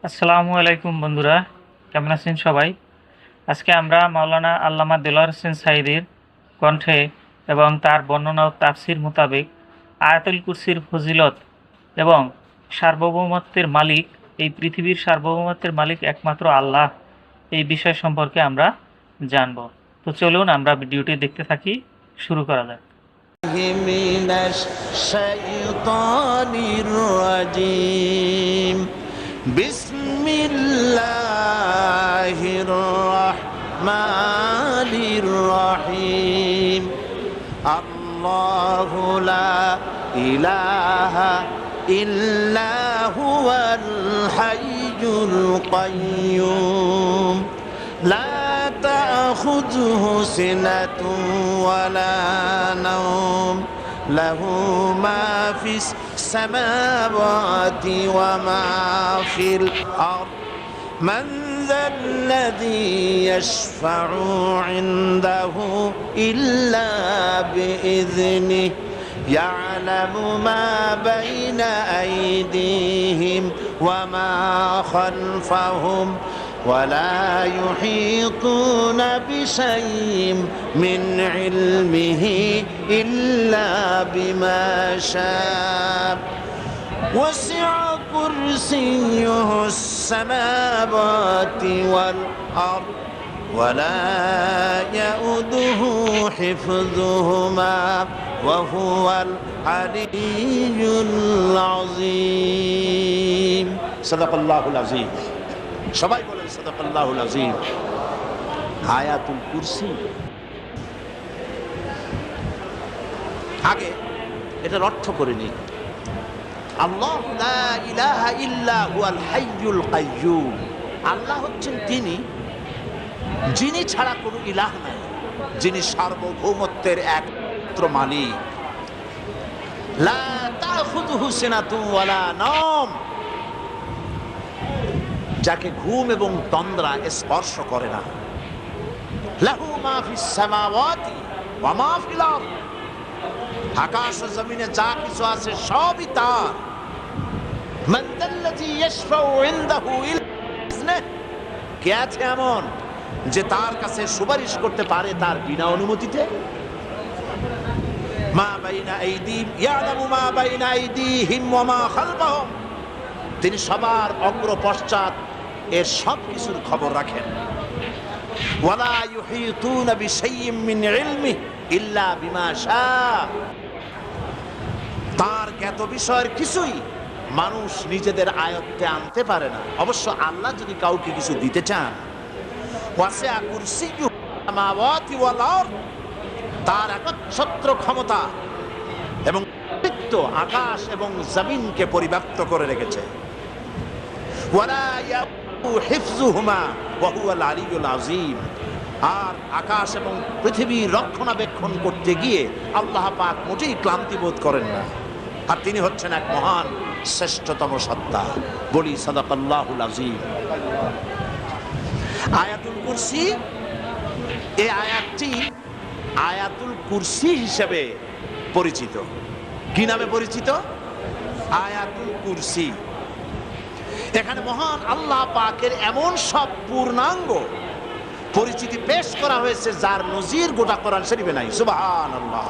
আসসালামু আলাইকুম বন্ধুরা, কেমন আছেন সবাই? আজকে আমরা মাওলানা আল্লামা দেলোয়ার হোসেন সাঈদীর কণ্ঠে এবং তার বর্ণনা ও তাফসির মোতাবেক আয়াতুল কুরসির ফজিলত এবং সার্বভৌমত্বের মালিক, এই পৃথিবীর সার্বভৌমত্বের মালিক একমাত্র আল্লাহ, এই বিষয় সম্পর্কে আমরা জানব। তো চলুন আমরা ভিডিওটি দেখতে থাকি। শুরু করা যাক। মিনাশ শাইতানির রাজিম। বিসমিল্লাহির রহমানির রহিম। আল্লাহু লা ইলাহা ইল্লা হুয়াল হাইয়ুল কাইয়্যুম লা تأخذه سنة ولا نوم له ما في السماوات وما في الأرض من ذا الذي يشفع عنده إلا بإذنه يعلم ما بين أيديهم وما خلفهم ولا يحيطون بشيء من علمه إلا بما شاء وسع كرسيه السماوات والأرض ولا يؤوده حفظهما وهو العلي العظيم صدق الله العظيم সবাই বলেন সাদাকাল্লাহুল আযীম। আয়াতুল কুরসি, আগে এটার অর্থ করে নিই। আল্লাহু লা ইলাহা ইল্লা হুয়াল হাইয়ুল কাইয়্যুম। আল্লাহ হচ্ছেন তিনি যিনি ছাড়া কোনো ইলাহ নাই, যিনি সার্বভৌমত্বের একমাত্র মালিক। লা তাখুযুহু সিনাতুন ওয়ালা নাওম, যাকে ঘুম এবং তন্দ্রা স্পর্শ করে না। লাহু মা ফিস সামাওয়াতি ওয়া মা ফিল আরদ, আকাশ ও জমিনে যা কিছু আছে সবই তার। মান যাল্লাযী ইয়াশফাউ ইনদাহু ইল্লা বিইজনিহি, কে আছে এমন যে তার কাছে সুপারিশ করতে পারে তার বিনা অনুমতিতে? মা বাইনা আইদিহিম ইয়ালামু মা বাইনা আইদিহিম ওয়া মা খালফাহুম, তিনি সবার অগ্র পশ্চাৎ এর সব কিছুর খবর রাখেন। ওয়ালা ইউহিতুনা বিশাইইম মিন ইলমিহি ইল্লা বিমা শাআ, তার জ্ঞাত বিষয়ের কিছুই মানুষ নিজেদের আয়ত্তে আনতে পারে না। অবশ্য আল্লাহ যদি কাউকে কিছু দিতে চান, ওয়াসিআ কুরসিয়্যুহু সামাওয়াতি ওয়াল আরদ, তার একচ্ছত্র ক্ষমতা এবং কর্তৃত্ব আকাশ এবং জমিনকে পরিব্যাপ্ত করে রেখেছে। ওয়ালা ইয়াউদুহু হিফযুহুমা ওয়া হুয়াল আলিয়্যুল আযীম, আর আকাশ এবং পৃথিবীর রক্ষণাবেক্ষণ করতে গিয়ে আল্লাহ পাক মোটেই ক্লান্তি বোধ করেন না, আর তিনি হচ্ছেন এক মহান শ্রেষ্ঠতম সত্তা। বলি সাদাকাল্লাহুল আযীম। আয়াতুল কুরসি, এই আয়াতটি আয়াতুল কুরসি হিসেবে পরিচিত। কি নামে পরিচিত? আয়াতুল কুরসি। এখানে মহান আল্লাহ পাকের এমন সব পূর্ণাঙ্গ পরিচিতি পেশ করা হয়েছে যার নজির গোটা কোরআন শরীফে নাই। সুবহানাল্লাহ।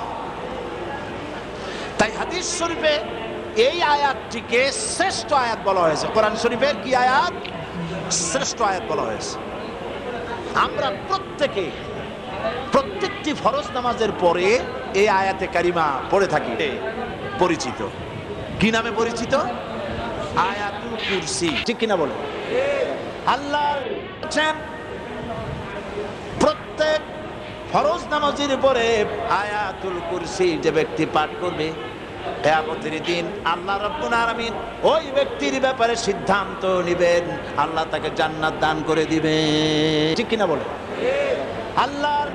তাই হাদিস শরীফে এই আয়াতটিকে শ্রেষ্ঠ আয়াত বলা হয়েছে। কোরআন শরীফের কি আয়াত? শ্রেষ্ঠ আয়াত বলা হয়েছে। আমরা প্রত্যেকটি ফরজ নামাজের পরে এই আয়াতে কারিমা পড়ে থাকি। পরিচিত কি নামে পরিচিত? আয়াতুল কুরসি। ঠিক কিনা বলে? আল্লাহ বলেন প্রত্যেক ফরজ নামাজের পরে আয়াতুল কুরসি যে ব্যক্তি পাঠ করবে, কিয়ামতের দিন আল্লাহ রাব্বুল আলামিন ওই ব্যক্তির ব্যাপারে সিদ্ধান্ত নেবেন, আল্লাহ তাকে জান্নাত দান করে দিবেন। ঠিক কিনা বলে? আল্লাহর